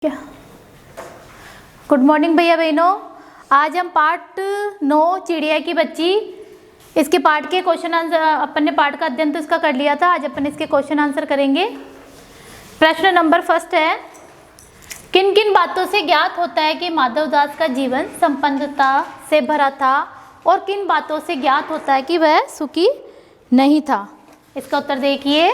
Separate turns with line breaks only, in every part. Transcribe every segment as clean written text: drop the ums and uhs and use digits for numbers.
क्या good morning भैया बहनों। आज हम पार्ट 9 चिड़िया की बच्ची इसके पार्ट के क्वेश्चन आंसर, अपन ने पार्ट का अध्ययन तो इसका कर लिया था। आज अपन इसके क्वेश्चन आंसर करेंगे। प्रश्न नंबर फर्स्ट है, किन किन बातों से ज्ञात होता है कि माधवदास का जीवन संपन्नता से भरा था और किन बातों से ज्ञात होता है कि वह सुखी नहीं था। इसका उत्तर देखिए।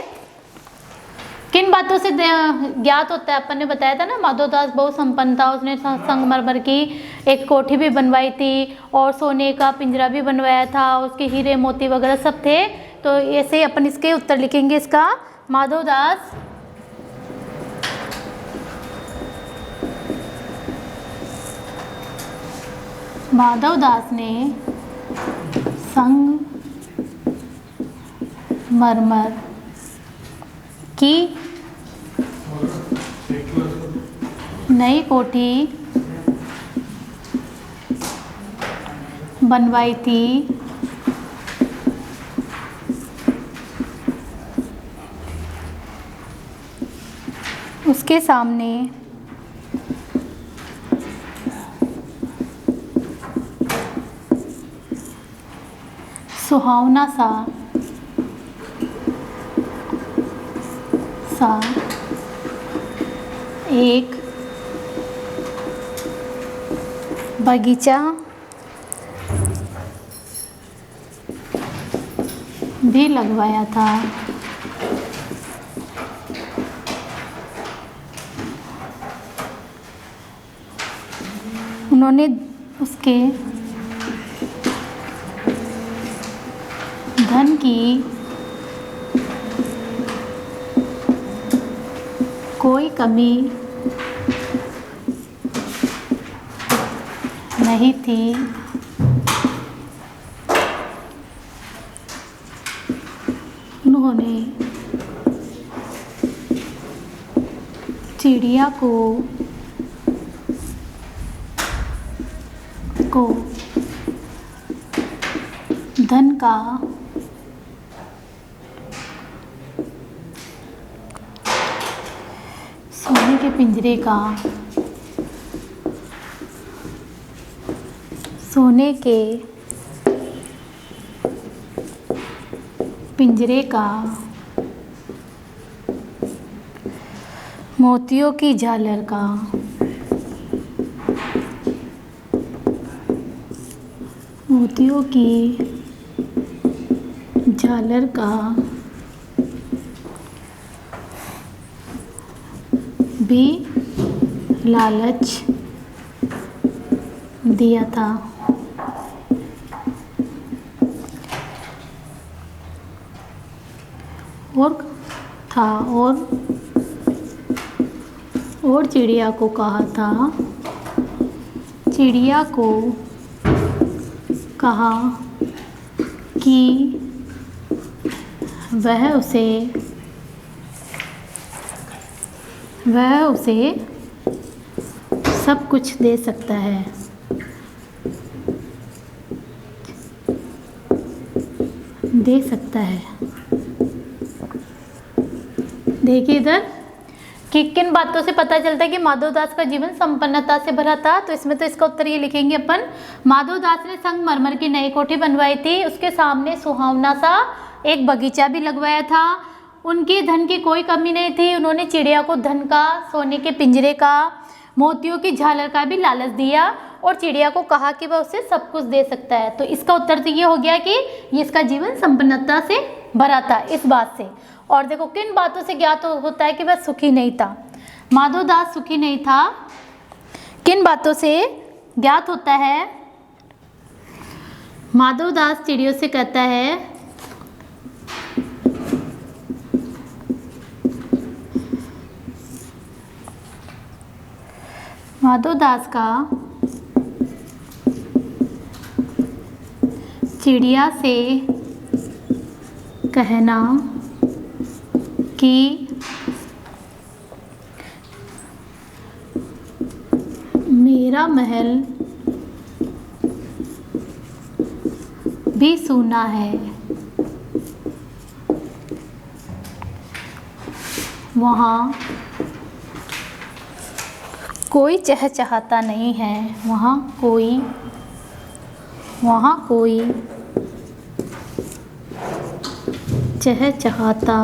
किन बातों से ज्ञात होता है, अपन ने बताया था ना, माधवदास बहुत संपन्न था। उसने संगमरमर की एक कोठी भी बनवाई थी और सोने का पिंजरा भी बनवाया था, उसके हीरे मोती वगैरह सब थे। तो ऐसे ही अपन इसके उत्तर लिखेंगे। इसका माधवदास ने संगमरमर की नई कोठी बनवाई थी। उसके सामने सुहावना सा एक बगीचा भी लगवाया था। उन्होंने उसके धन की कोई कमी नहीं थी। उन्होंने चिड़िया को धन का सोने के पिंजरे का मोतियों की झालर का भी लालच दिया था। और चिड़िया को कहा कि वह उसे सब कुछ दे सकता है। देखिए इधर कि किन बातों से पता चलता है कि माधवदास का जीवन संपन्नता से भरा था। तो इसमें तो इसका उत्तर ये लिखेंगे अपन, माधवदास ने संगमरमर की नई कोठी बनवाई थी। उसके सामने सुहावना सा एक बगीचा भी लगवाया था। उनकी धन की कोई कमी नहीं थी। उन्होंने चिड़िया को धन का, सोने के पिंजरे का, मोतियों की झालर का भी लालच दिया और चिड़िया को कहा कि वह उसे सब कुछ दे सकता है। तो इसका उत्तर तो ये हो गया कि ये इसका जीवन संपन्नता से भरा था इस बात से। और देखो किन बातों से ज्ञात होता है कि वह सुखी नहीं था। माधवदास सुखी नहीं था। किन बातों से ज्ञात होता है? माधवदास चिड़ियों से कहता है, माधवदास का चिड़िया से कहना कि मेरा महल भी सूना है, वहाँ कोई चहचहाता नहीं है, वहाँ कोई चहचहाता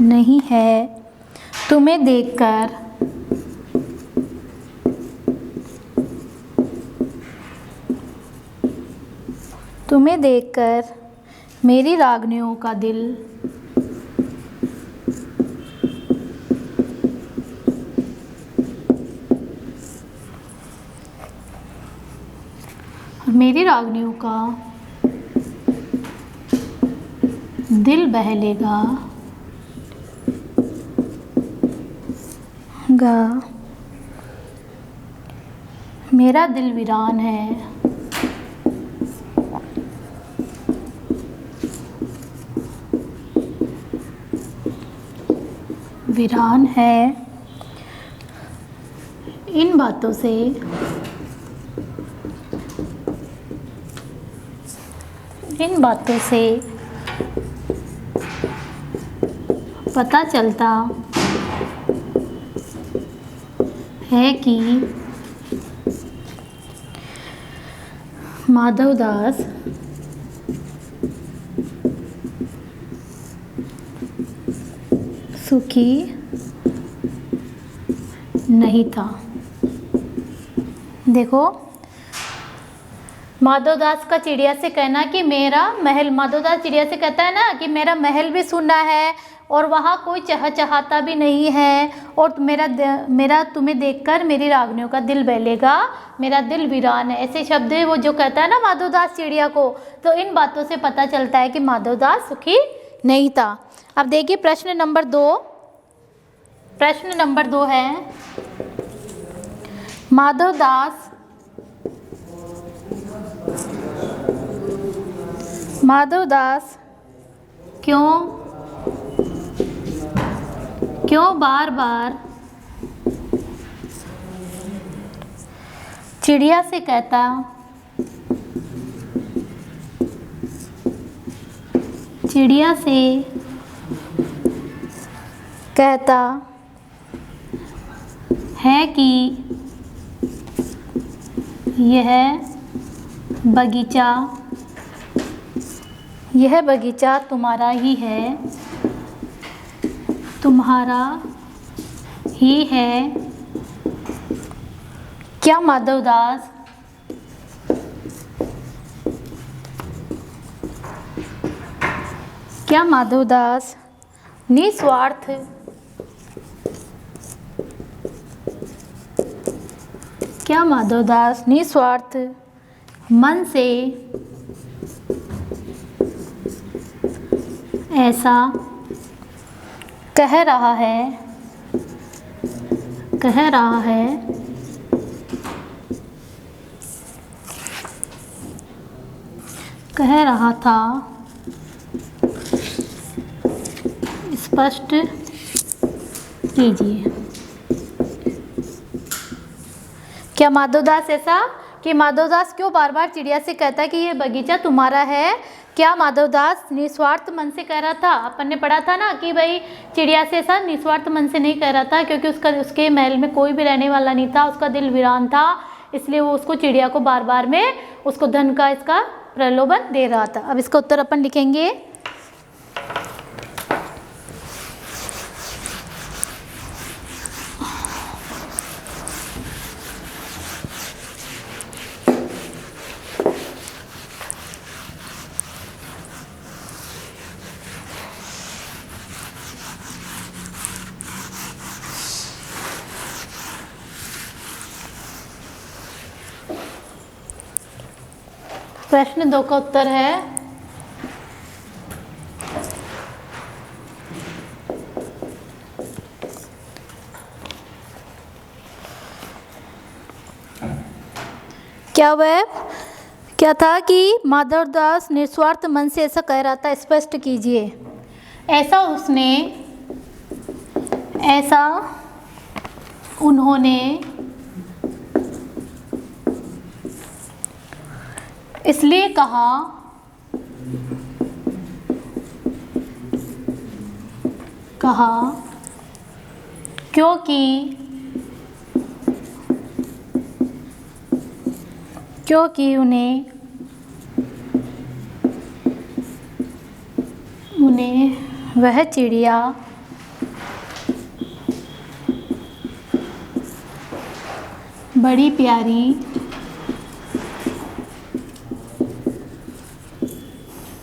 नहीं है, तुम्हें देखकर मेरी रागनियों का दिल बहलेगा मेरा दिल वीरान है, इन बातों से पता चलता है कि माधवदास सुखी नहीं था। देखो, माधवदास का चिड़िया से कहना कि मेरा महल, माधवदास चिड़िया से कहता है ना कि मेरा महल भी सुना है और वहाँ कोई चहचहाता भी नहीं है, और मेरा तुम्हें देखकर मेरी रागनियों का दिल बहलेगा, मेरा दिल वीरान है। ऐसे शब्द वो जो कहता है ना माधवदास चिड़िया को, तो इन बातों से पता चलता है कि माधवदास सुखी नहीं था। अब देखिए प्रश्न नंबर 2 है, माधवदास क्यों बार बार चिड़िया से कहता है कि यह बगीचा तुम्हारा ही है, क्या माधवदास निस्वार्थ मन से ऐसा कह रहा था, स्पष्ट कीजिए। क्या माधवदास क्यों बार बार चिड़िया से कहता है कि ये बगीचा तुम्हारा है? क्या माधवदास निस्वार्थ मन से कह रहा था? अपन ने पढ़ा था ना कि भाई चिड़िया से ऐसा निस्वार्थ मन से नहीं कह रहा था, क्योंकि उसके महल में कोई भी रहने वाला नहीं था, उसका दिल वीरान था, इसलिए वो उसको चिड़िया को बार बार में उसको धन का इसका प्रलोभन दे रहा था। अब इसका उत्तर अपन लिखेंगे। प्रश्न 2 का उत्तर है, क्या था कि माधवदास निस्वार्थ मन से ऐसा कह रहा था, स्पष्ट कीजिए। उन्होंने इसलिए कहा कहा क्योंकि उन्हें वह चिड़िया बड़ी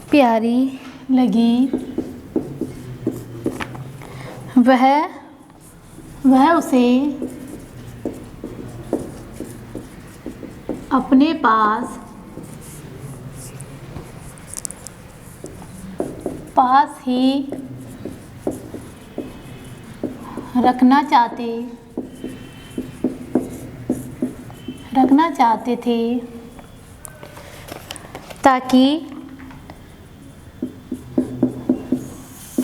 प्यारी लगी। वह उसे अपने पास ही रखना चाहते थे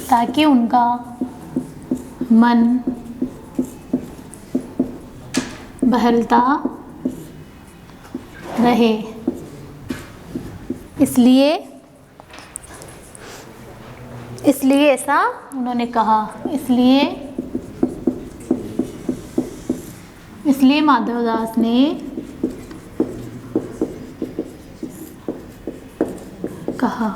ताकि उनका मन बहलता रहे। इसलिए ऐसा उन्होंने कहा। इसलिए माधवदास ने कहा।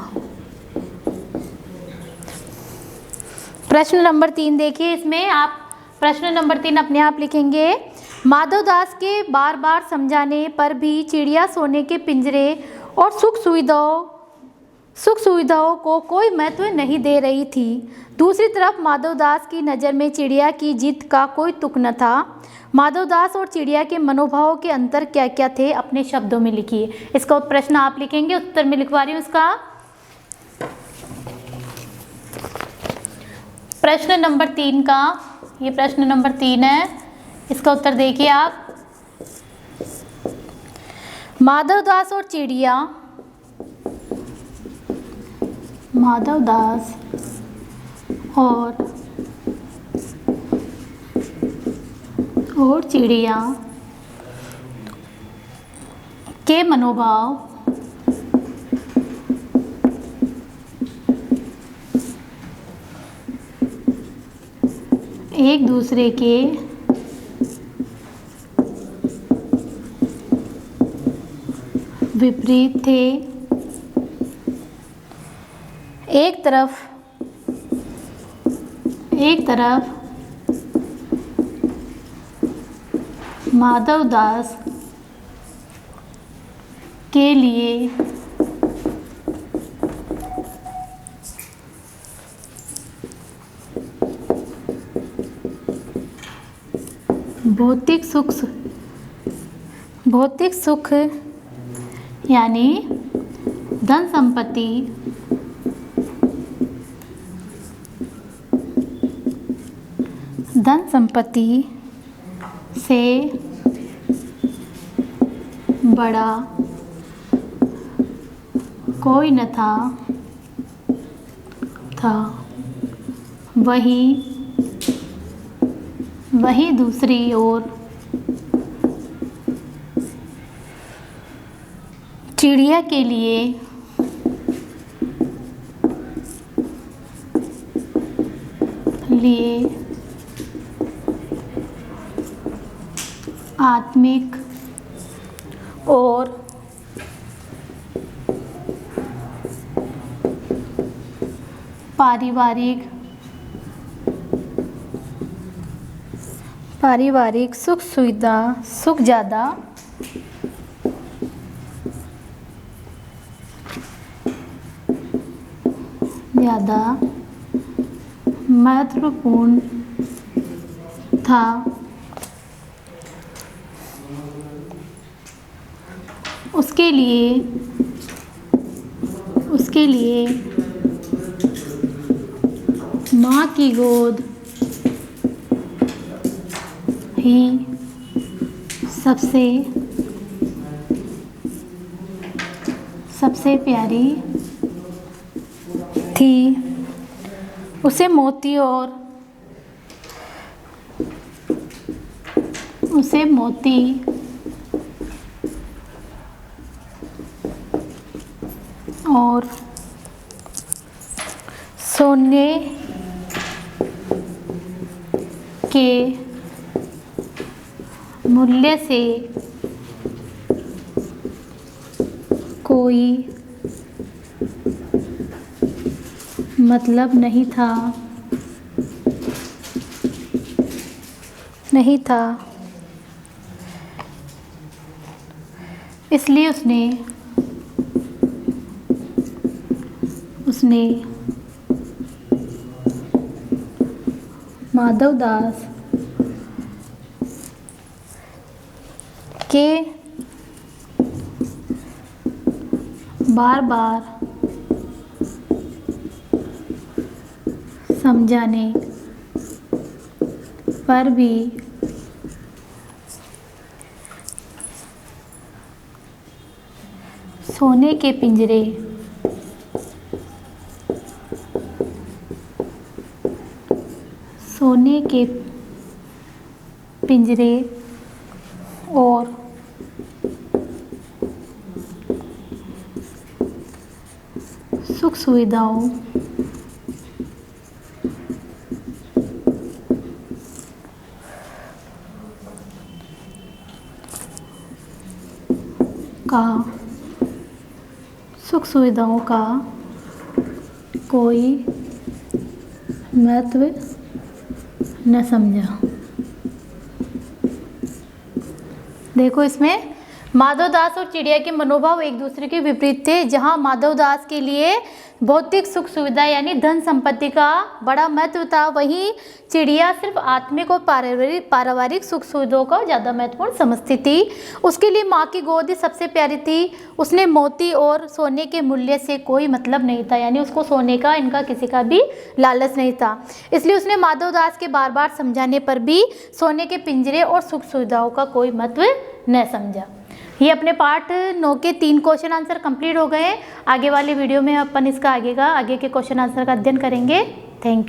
प्रश्न नंबर 3 देखिए, इसमें आप प्रश्न नंबर 3 अपने आप लिखेंगे। माधवदास के बार बार समझाने पर भी चिड़िया सोने के पिंजरे और सुख सुविधाओं को कोई महत्व नहीं दे रही थी। दूसरी तरफ माधवदास की नज़र में चिड़िया की जीत का कोई तुक न था। माधवदास और चिड़िया के मनोभावों के अंतर क्या क्या थे, अपने शब्दों में लिखिए। इसका प्रश्न आप लिखेंगे, उत्तर में लिखवा रही हूँ इसका। प्रश्न नंबर 3 का, ये प्रश्न नंबर 3 है, इसका उत्तर देखिए आप। माधवदास और चिड़िया के मनोभाव एक दूसरे के विपरीत थे। एक तरफ माधवदास के लिए भौतिक सुख यानी धन संपत्ति से बड़ा कोई न था। वही दूसरी ओर चिड़िया के लिए आत्मिक और पारिवारिक सुख ज़्यादा महत्वपूर्ण था। उसके लिए माँ की गोद ही सबसे प्यारी थी। उसे मोती और सोने के मूल्य से कोई मतलब नहीं था इसलिए उसने माधवदास के बार बार समझाने पर भी सोने के पिंजरे और सुख सुविधाओं का कोई महत्व न समझा। देखो, इसमें माधवदास और चिड़िया के मनोभाव एक दूसरे के विपरीत थे। जहां माधवदास के लिए भौतिक सुख सुविधा यानी धन संपत्ति का बड़ा महत्व था, वहीं चिड़िया सिर्फ आत्मिक और पारिवारिक सुख सुविधाओं का ज़्यादा महत्वपूर्ण समझती थी। उसके लिए माँ की गोद ही सबसे प्यारी थी। उसने मोती और सोने के मूल्य से कोई मतलब नहीं था, यानी उसको सोने का इनका किसी का भी लालच नहीं था। इसलिए उसने माधवदास के बार बार समझाने पर भी सोने के पिंजरे और सुख सुविधाओं का कोई महत्व न समझा। ये अपने पार्ट 9 के 3 क्वेश्चन आंसर कंप्लीट हो गए। आगे वाले वीडियो में अपन इसका आगे के क्वेश्चन आंसर का अध्ययन करेंगे। Thank you.